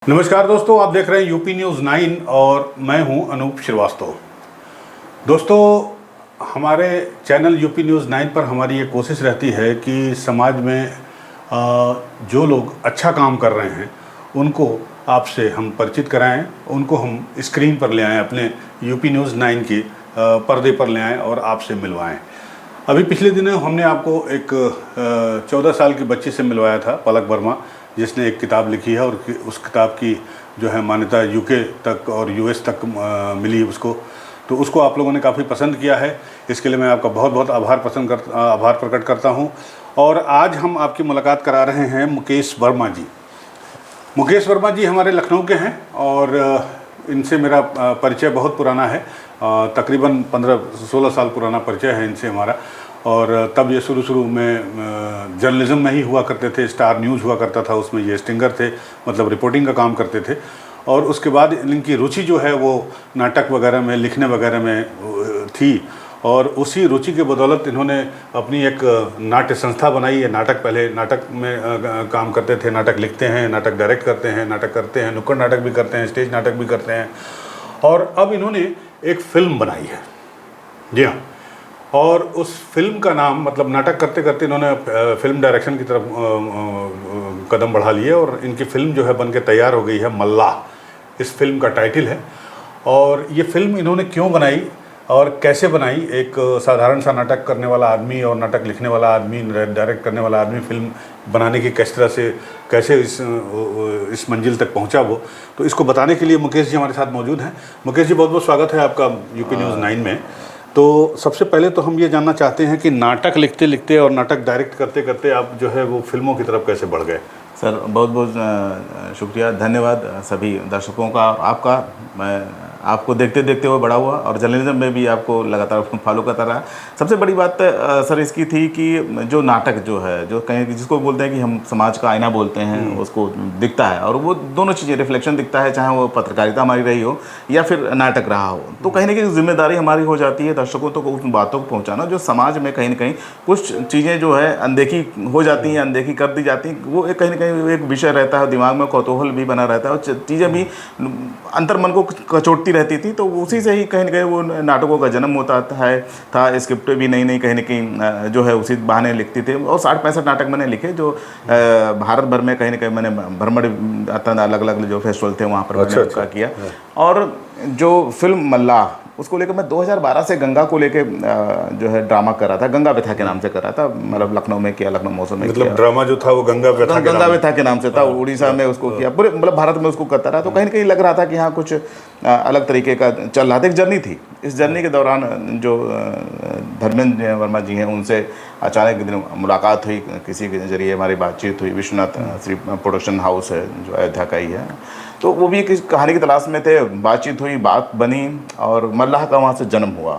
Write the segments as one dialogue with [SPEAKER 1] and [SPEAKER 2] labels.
[SPEAKER 1] नमस्कार दोस्तों, आप देख रहे हैं यूपी न्यूज़ 9 और मैं हूं अनूप श्रीवास्तव। दोस्तों, हमारे चैनल यूपी न्यूज़ 9 पर हमारी ये कोशिश रहती है कि समाज में जो लोग अच्छा काम कर रहे हैं उनको आपसे हम परिचित कराएं, उनको हम स्क्रीन पर ले आएं, अपने यूपी न्यूज़ 9 के पर्दे पर ले आएं और आपसे मिलवाएं। अभी पिछले दिनों हमने आपको एक 14 साल की बच्ची से मिलवाया था, पलक वर्मा, जिसने एक किताब लिखी है और उस किताब की जो है मान्यता यूके तक और यूएस तक मिली उसको। तो उसको आप लोगों ने काफ़ी पसंद किया है, इसके लिए मैं आपका बहुत बहुत आभार प्रकट करता हूं। और आज हम आपकी मुलाकात करा रहे हैं मुकेश वर्मा जी। मुकेश वर्मा जी हमारे लखनऊ के हैं और इनसे मेरा परिचय बहुत पुराना है, तकरीबन 15-16 साल पुराना परिचय है इनसे हमारा। और तब ये शुरू में जर्नलिज्म में ही हुआ करते थे, स्टार न्यूज़ हुआ करता था, उसमें ये स्टिंगर थे, मतलब रिपोर्टिंग का काम करते थे। और उसके बाद इनकी रुचि जो है वो नाटक वगैरह में, लिखने वगैरह में थी और उसी रुचि के बदौलत इन्होंने अपनी एक नाट्य संस्था बनाई है। पहले नाटक में काम करते थे, नाटक लिखते हैं, नाटक डायरेक्ट करते हैं, नाटक करते हैं, नुक्कड़ नाटक भी करते हैं, स्टेज नाटक भी करते हैं। और अब इन्होंने एक फिल्म बनाई है, जी हाँ। और उस फिल्म का नाम, मतलब नाटक करते करते इन्होंने फिल्म डायरेक्शन की तरफ कदम बढ़ा लिए और इनकी फिल्म जो है बन के तैयार हो गई है, मल्लाह इस फिल्म का टाइटल है। और ये फिल्म इन्होंने क्यों बनाई और कैसे बनाई, एक साधारण सा नाटक करने वाला आदमी और नाटक लिखने वाला आदमी, डायरेक्ट करने वाला आदमी फिल्म बनाने की किस तरह से, कैसे इस मंजिल तक पहुंचा वो, तो इसको बताने के लिए मुकेश जी हमारे साथ मौजूद हैं। मुकेश जी, बहुत बहुत स्वागत है आपका यूपी न्यूज़ 9 में। तो सबसे पहले तो हम ये जानना चाहते हैं कि नाटक लिखते लिखते और नाटक डायरेक्ट करते करते आप जो है वो फिल्मों की तरफ कैसे बढ़ गए?
[SPEAKER 2] सर, बहुत बहुत शुक्रिया, धन्यवाद सभी दर्शकों का। आपका, मैं आपको देखते देखते हुए बड़ा हुआ और जर्नलिज्म में भी आपको लगातार फॉलो करता रहा। सबसे बड़ी बात सर इसकी थी कि जो नाटक जो है, जो कहीं जिसको बोलते हैं कि हम समाज का आईना बोलते हैं, उसको दिखता है और वो दोनों चीज़ें रिफ्लेक्शन दिखता है, चाहे वो पत्रकारिता हमारी रही हो या फिर नाटक रहा हो। तो कहीं ना कहीं जिम्मेदारी हमारी हो जाती है दर्शकों तक उन बातों को पहुँचाना जो समाज में कहीं ना कहीं कुछ चीज़ें जो है अनदेखी हो जाती हैं, अनदेखी कर दी जाती हैं। वो कहीं ना कहीं एक विषय रहता है, दिमाग में कौतूहल भी बना रहता है और चीज़ें भी अंतर्मन को कचोटती रहती थी। तो उसी से ही कहीं ना कहीं वो नाटकों का जन्म होता था। स्क्रिप्ट भी नई नई कहीं ना कहीं जो है उसी बहाने लिखती थे और 60-65 नाटक मैंने लिखे जो भारत भर में कहीं ना कहीं मैंने भ्रमण, अलग अलग जो फेस्टिवल थे वहाँ पर मैंने उसका किया। और जो फिल्म मल्लाह, उसको लेकर मैं 2012 से गंगा को लेके जो है ड्रामा कर रहा था, गंगा व्यथा के नाम से कर रहा था। मतलब लखनऊ में किया, लखनऊ मौसम में,
[SPEAKER 1] मतलब ड्रामा जो था वो गंगा व्यथा
[SPEAKER 2] के नाम से था। उड़ीसा में उसको किया, पूरे मतलब भारत में उसको करता रहा। तो कहीं ना कहीं लग रहा था कि हाँ कुछ अलग तरीके का चल रहा था। एक जर्नी थी, इस जर्नी के दौरान जो धर्मेंद्र वर्मा जी हैं उनसे अचानक एक दिन मुलाकात हुई, किसी के जरिए हमारी बातचीत हुई। विश्वनाथ श्री प्रोडक्शन हाउस है जो अयोध्या का ही है, तो वो भी किस कहानी की तलाश में थे। बातचीत हुई, बात बनी और मल्लाह का वहाँ से जन्म हुआ।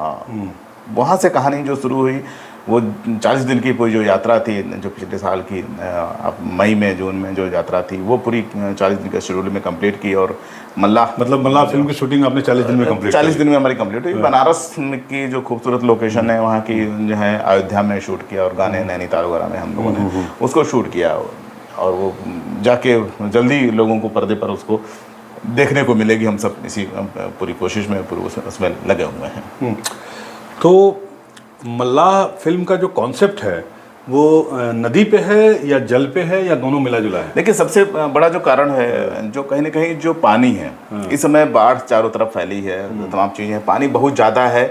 [SPEAKER 2] वहाँ से कहानी जो शुरू हुई, वो 40 दिन की पूरी जो यात्रा थी, जो पिछले साल की मई में, जून में जो यात्रा थी, वो पूरी 40 दिन के शेड्यूल में कंप्लीट की। और मल्लाह
[SPEAKER 1] फिल्म की शूटिंग आपने 40 दिन में कंप्लीट
[SPEAKER 2] 40 दिन में हमारी कंप्लीट हुई। बनारस की जो खूबसूरत लोकेशन है वहाँ की जो है, अयोध्या में शूट किया और गाने नैनीताल वगैरह में हम लोगों ने उसको शूट किया। और वो जाके जल्दी लोगों को पर्दे पर उसको देखने को मिलेगी। हम सब इसी पूरी कोशिश में उसमें लगे हुए हैं।
[SPEAKER 1] तो मल्लाह फिल्म का जो कॉन्सेप्ट है वो नदी पे है या जल पे है या दोनों मिला जुला है?
[SPEAKER 2] देखिए, सबसे बड़ा जो कारण है, जो कहीं ना कहीं जो पानी है, इस समय बाढ़ चारों तरफ फैली है, तमाम चीज़ें हैं, पानी बहुत ज़्यादा है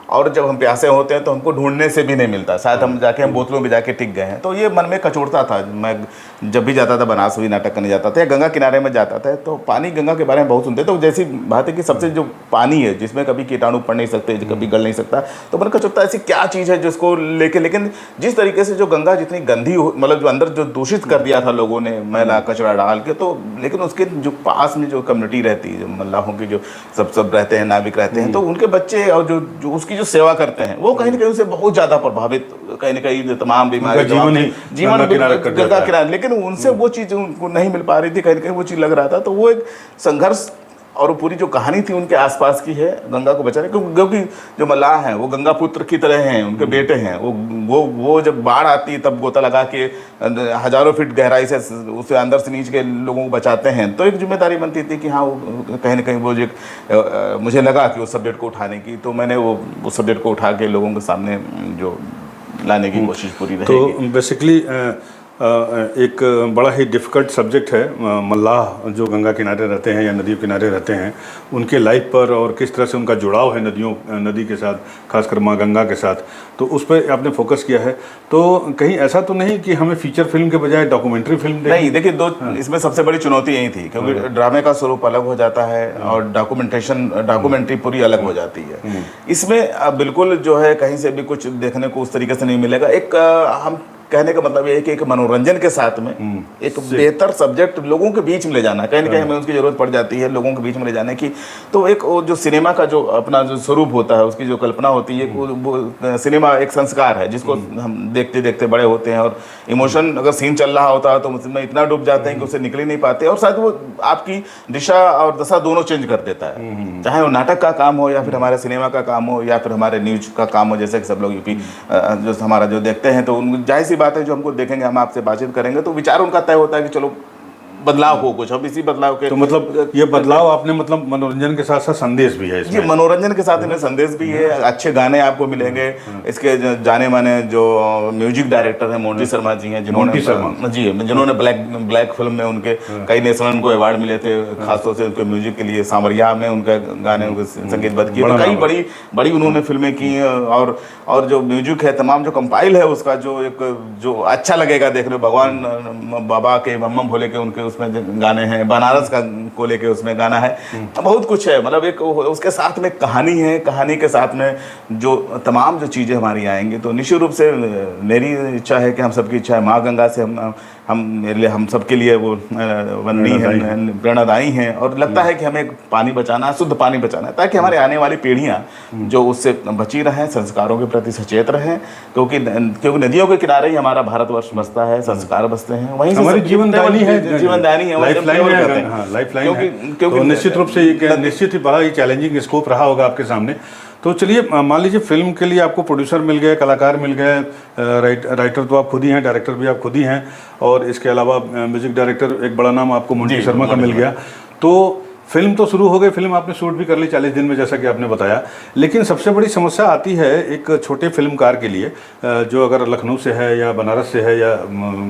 [SPEAKER 2] और जब हम प्यासे होते हैं तो हमको ढूंढने से भी नहीं मिलता। शायद हम बोतलों में जाके टिक गए हैं। तो ये मन में कचोटता था। मैं जब भी जाता था, बनारस भी नाटक करने जाता था या गंगा किनारे में जाता था, तो पानी, गंगा के बारे में बहुत सुनते। तो जैसी बात है कि सबसे जो पानी है जिसमें कभी कीटाणु पड़ नहीं सकते, कभी गल नहीं सकता, तो मन कचोटता ऐसी क्या चीज़ है जिसको लेके। लेकिन जिस तरीके से जो गंगा जितनी गंदी, मतलब जो अंदर जो दूषित कर दिया था लोगों ने मैला कचरा डाल के, तो लेकिन उसके जो पास में जो कम्युनिटी रहती है, जो मल्लाहों की जो सब रहते हैं, नाविक रहते हैं, तो उनके बच्चे और जो उसकी जो सेवा करते हैं, वो कहीं ना कहीं उनसे बहुत ज़्यादा प्रभावित, कहीं ना कहीं तमाम बीमारी, जीवन गंगा किनारे, लेकिन उनसे वो चीज़ उनको नहीं मिल पा रही थी। कहीं ना कहीं वो चीज़ लग रहा था। तो वो एक संघर्ष और वो पूरी जो कहानी थी उनके आसपास की है गंगा को बचाने, क्योंकि जो मल्लाह हैं वो गंगा पुत्र की तरह हैं, उनके बेटे हैं। वो जब बाढ़ आती है तब गोता लगा के हजारों फीट गहराई से उसे अंदर से नीचे के लोगों को बचाते हैं। तो एक जिम्मेदारी बनती थी कि हाँ वो कहीं ना कहीं वो जो मुझे लगा कि उस सब्जेक्ट को उठाने की, तो मैंने वो उस सब्जेक्ट को उठा के लोगों के सामने जो लाने की कोशिश पूरी रहेगी।
[SPEAKER 1] तो बेसिकली एक बड़ा ही डिफ़िकल्ट सब्जेक्ट है मल्लाह जो गंगा किनारे रहते हैं या नदियों किनारे रहते हैं, उनके लाइफ पर और किस तरह से उनका जुड़ाव है नदी के साथ, खासकर माँ गंगा के साथ, तो उस पर आपने फोकस किया है। तो कहीं ऐसा तो नहीं कि हमें फीचर फिल्म के बजाय डॉक्यूमेंट्री फिल्म
[SPEAKER 2] नहीं, देखिए इसमें सबसे बड़ी चुनौती यही थी, क्योंकि ड्रामे का स्वरूप अलग हो जाता है और डॉक्यूमेंट्री पूरी अलग हो जाती है। इसमें बिल्कुल जो है कहीं से भी कुछ देखने को उस तरीके से नहीं मिलेगा। एक हम कहने का मतलब ये है कि एक मनोरंजन के साथ में एक बेहतर सब्जेक्ट लोगों के बीच में ले जाना, कहीं ना कहीं हमें उसकी जरूरत पड़ जाती है लोगों के बीच में ले जाने की। तो एक वो जो सिनेमा का जो अपना जो स्वरूप होता है, उसकी जो कल्पना होती है, वो सिनेमा एक संस्कार है जिसको हम देखते देखते बड़े होते हैं, और इमोशन अगर सीन चल रहा होता है तो उसमें इतना डूब जाते हैं कि उससे निकल ही नहीं पाते, और शायद वो आपकी दिशा और दशा दोनों चेंज कर देता है। चाहे वो नाटक का काम हो या फिर हमारे सिनेमा का काम हो या फिर हमारे न्यूज का काम हो, जैसे कि सब लोग यूपी जो हमारा जो देखते हैं, तो जाहिर सी बात है जो हमको देखेंगे, हम आपसे बातचीत करेंगे तो विचार उनका तय होता है कि चलो बदलाव हो कुछ, अब इसी बदलाव के
[SPEAKER 1] तो मतलब ये बदलाव आपने मतलब मनोरंजन के साथ साथ संदेश भी है इसमें।
[SPEAKER 2] ये मनोरंजन के साथ में संदेश भी है, अच्छे गाने आपको मिलेंगे। इसके जाने माने जो म्यूजिक डायरेक्टर हैं मोंटी शर्मा जी हैं, जिन्होंने ब्लैक फिल्म में उनके कई नेशनल को अवार्ड मिले थे, खासतौर से उनके म्यूजिक के लिए। सांवरिया में उनके गाने संगीतबद्ध किए, तो कई बड़ी उन्होंने फिल्में की। और जो म्यूजिक है तमाम जो कंपाइल है उसका जो अच्छा लगेगा देखने, भगवान बाबा के बम भोले के उनके उसमें गाने हैं, बनारस का को लेके उसमें गाना है, बहुत कुछ है। मतलब एक उसके साथ में कहानी है, कहानी के साथ में जो तमाम जो चीज़ें हमारी आएंगी। तो निश्चित रूप से मेरी इच्छा है कि हम सबकी इच्छा है, माँ गंगा से हम सबके लिए वो वंदनीय है, प्रेरणादायी हैं, और लगता है कि हमें पानी बचाना है, शुद्ध पानी बचाना है, ताकि हमारे आने वाली पीढ़ियाँ जो उससे बची रहें, संस्कारों के प्रति सचेत रहें, क्योंकि नदियों के किनारे ही हमारा भारतवर्ष बसता है, संस्कार बसते हैं, वहीं
[SPEAKER 1] हमारी जीवनदानी है,
[SPEAKER 2] लाइफ लाइन है।
[SPEAKER 1] क्योंकि निश्चित रूप से एक निश्चित ही बड़ा ही चैलेंजिंग स्कोप रहा होगा आपके सामने। तो चलिए मान लीजिए फिल्म के लिए आपको प्रोड्यूसर मिल गए, कलाकार मिल गए, राइटर तो आप खुद ही हैं, डायरेक्टर भी आप खुद ही हैं, और इसके अलावा म्यूजिक डायरेक्टर एक बड़ा नाम आपको मोंटी शर्मा का मिल गया। तो फिल्म तो शुरू हो गई, फिल्म आपने शूट भी कर ली 40 दिन में, जैसा कि आपने बताया। लेकिन सबसे बड़ी समस्या आती है एक छोटे फिल्मकार के लिए, जो अगर लखनऊ से है या बनारस से है या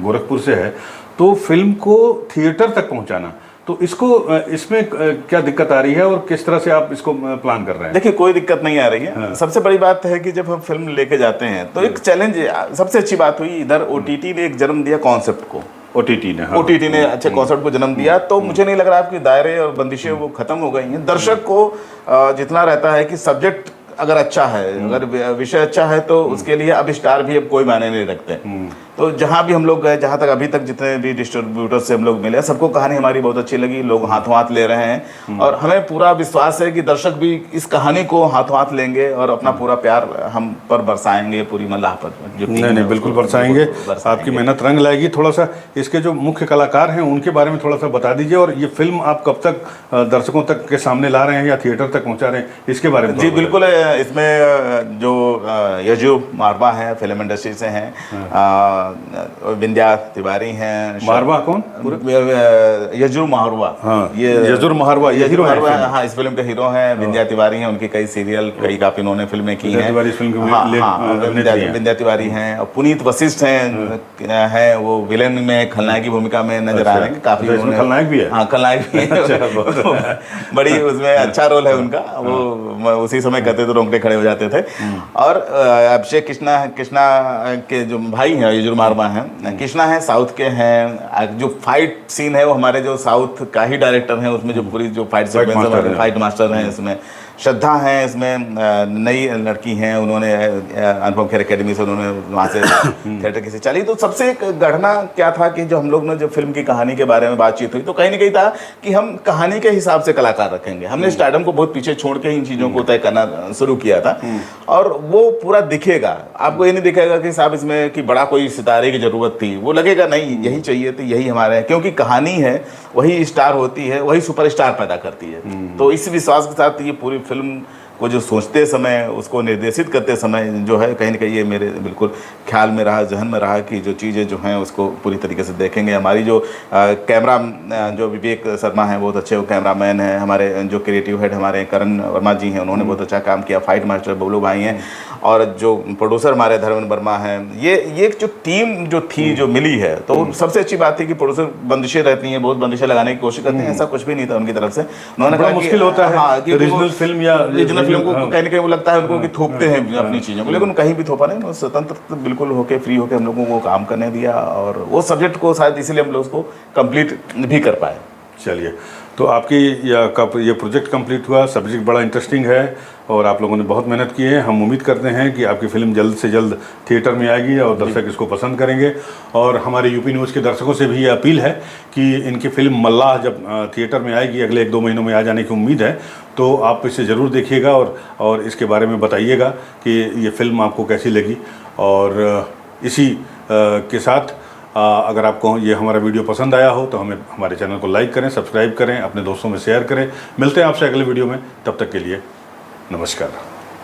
[SPEAKER 1] गोरखपुर से है, तो फिल्म को थिएटर तक पहुंचाना। तो इसमें क्या दिक्कत आ रही है और किस तरह से आप इसको प्लान कर रहे हैं?
[SPEAKER 2] देखिए कोई दिक्कत नहीं आ रही है। हाँ। सबसे बड़ी बात है कि जब हम फिल्म लेके जाते हैं तो एक चैलेंज, सबसे अच्छी बात हुई इधर ओटीटी ने एक जन्म दिया कॉन्सेप्ट को, ओटीटी ने अच्छे कॉन्सेप्ट को जन्म दिया। तो मुझे नहीं लग रहा आपके दायरे और बंदिशें वो खत्म हो गई हैं। दर्शक को जितना रहता है कि सब्जेक्ट अगर अच्छा है, अगर विषय अच्छा है, तो उसके लिए अब स्टार भी अब कोई मायने नहीं रखते। तो जहाँ भी हम लोग गए, जहाँ तक अभी तक जितने भी डिस्ट्रीब्यूटर से हम लोग मिले, सबको कहानी हमारी बहुत अच्छी लगी, लोग हाथों हाथ ले रहे हैं, और हमें पूरा विश्वास है कि दर्शक भी इस कहानी को हाथों हाथ लेंगे और अपना पूरा प्यार हम पर बरसाएंगे, पूरी मल्लाह पर।
[SPEAKER 1] नहीं बिल्कुल बरसाएंगे, आपकी मेहनत रंग लाएगी। थोड़ा सा इसके जो मुख्य कलाकार हैं उनके बारे में थोड़ा सा बता दीजिए, और ये फिल्म आप कब तक दर्शकों तक के सामने ला रहे हैं या थिएटर तक पहुँचा रहे हैं, इसके बारे में?
[SPEAKER 2] जी बिल्कुल, इसमें जो यजू मारवा है, फिल्म इंडस्ट्री से हैं, विंध्या तिवारी हैं।
[SPEAKER 1] मारवा कौन?
[SPEAKER 2] यजुर मारवा।
[SPEAKER 1] हाँ, ये यजुर मारवा, ये हीरो है।
[SPEAKER 2] हाँ, इस फिल्म के हीरो हैं। विंध्या तिवारी हैं, उनकी कई सीरियल, कई काफी उन्होंने फिल्में की हैं। विंध्या तिवारी हैं, और पुनीत वशिष्ठ हैं, वो विलेन में खलनायक की भूमिका में नजर आ रहे हैं। काफी
[SPEAKER 1] खलनायक भी है।
[SPEAKER 2] हाँ, खलनायक भी है। बड़ी उसमें अच्छा रोल है उनका, वो उसी समय कहते थे रोंगटे खड़े हो जाते थे। और अभिषेक कृष्णा के जो भाई हैं यजुर मारवा हैं, कृष्णा है, साउथ के हैं। जो फाइट सीन है वो हमारे जो साउथ का ही डायरेक्टर हैं, उसमें जो पूरी जो फाइट सीक्वेंस है, फाइट मास्टर हैं इसमें। श्रद्धा हैं इसमें, नई लड़की हैं, उन्होंने अनुपम खेर एकेडमी से उन्होंने वहाँ से थिएटर की चली। तो सबसे एक गढ़ना क्या था कि जो हम लोग ने जब फिल्म की कहानी के बारे में बातचीत हुई तो कहीं ना कहीं था कि हम कहानी के हिसाब से कलाकार रखेंगे। हमने स्टारडम को बहुत पीछे छोड़ के इन चीज़ों को तय करना शुरू किया था और वो पूरा दिखेगा। आपको ये नहीं दिखेगा कि साहब इसमें कि बड़ा कोई सितारे की जरूरत थी, वो लगेगा नहीं यही चाहिए थी, यही हमारे है, क्योंकि कहानी है वही स्टार होती है, वही सुपरस्टार पैदा करती है। तो इस विश्वास के साथ ये पूरी फिल्म को जो सोचते समय, उसको निर्देशित करते समय जो है कहीं ना कहीं ये मेरे बिल्कुल ख्याल में रहा, जहन में रहा कि जो चीज़ें जो हैं उसको पूरी तरीके से देखेंगे। हमारी जो कैमरा जो विवेक शर्मा हैं बहुत अच्छे वो कैमरामैन हैं, हमारे जो क्रिएटिव हेड हमारे करण वर्मा जी हैं उन्होंने बहुत अच्छा काम किया, फाइट मास्टर बबलू भाई हैं, और जो प्रोड्यूसर हमारे धर्मेंद्र वर्मा हैं। ये जो टीम जो थी जो मिली है, तो सबसे अच्छी बात थी कि प्रोड्यूसर बंदिशें रहती हैं, बहुत बंदिशें लगाने की कोशिश करते हैं, ऐसा कुछ भी नहीं था उनकी तरफ से। उन्होंने कहा
[SPEAKER 1] मुश्किल होता है रीजनल फिल्म या
[SPEAKER 2] फिल्म को कहीं ना कहीं वो लगता है उनको कि थोपते हैं अपनी चीज़ों को, लेकिन कहीं भी थोपा नहीं, स्वतंत्र बिल्कुल होके फ्री होके हम लोगों को काम करने दिया और वो सब्जेक्ट को शायद इसीलिए हम लोग उसको कंप्लीट भी कर पाए।
[SPEAKER 1] चलिए, तो आपकी ये प्रोजेक्ट कंप्लीट हुआ, सब्जेक्ट बड़ा इंटरेस्टिंग है और आप लोगों ने बहुत मेहनत की है। हम उम्मीद करते हैं कि आपकी फिल्म जल्द से जल्द थिएटर में आएगी और दर्शक इसको पसंद करेंगे। और हमारे यूपी न्यूज़ के दर्शकों से भी ये अपील है कि इनकी फिल्म मल्लाह जब थिएटर में आएगी, अगले 1-2 महीनों में आ जाने की उम्मीद है, तो आप इसे ज़रूर देखिएगा और इसके बारे में बताइएगा कि ये फिल्म आपको कैसी लगी। और इसी के साथ अगर आपको ये हमारा वीडियो पसंद आया हो तो हमारे चैनल को लाइक करें, सब्सक्राइब करें, अपने दोस्तों में शेयर करें। मिलते हैं आपसे अगले वीडियो में, तब तक के लिए नमस्कार।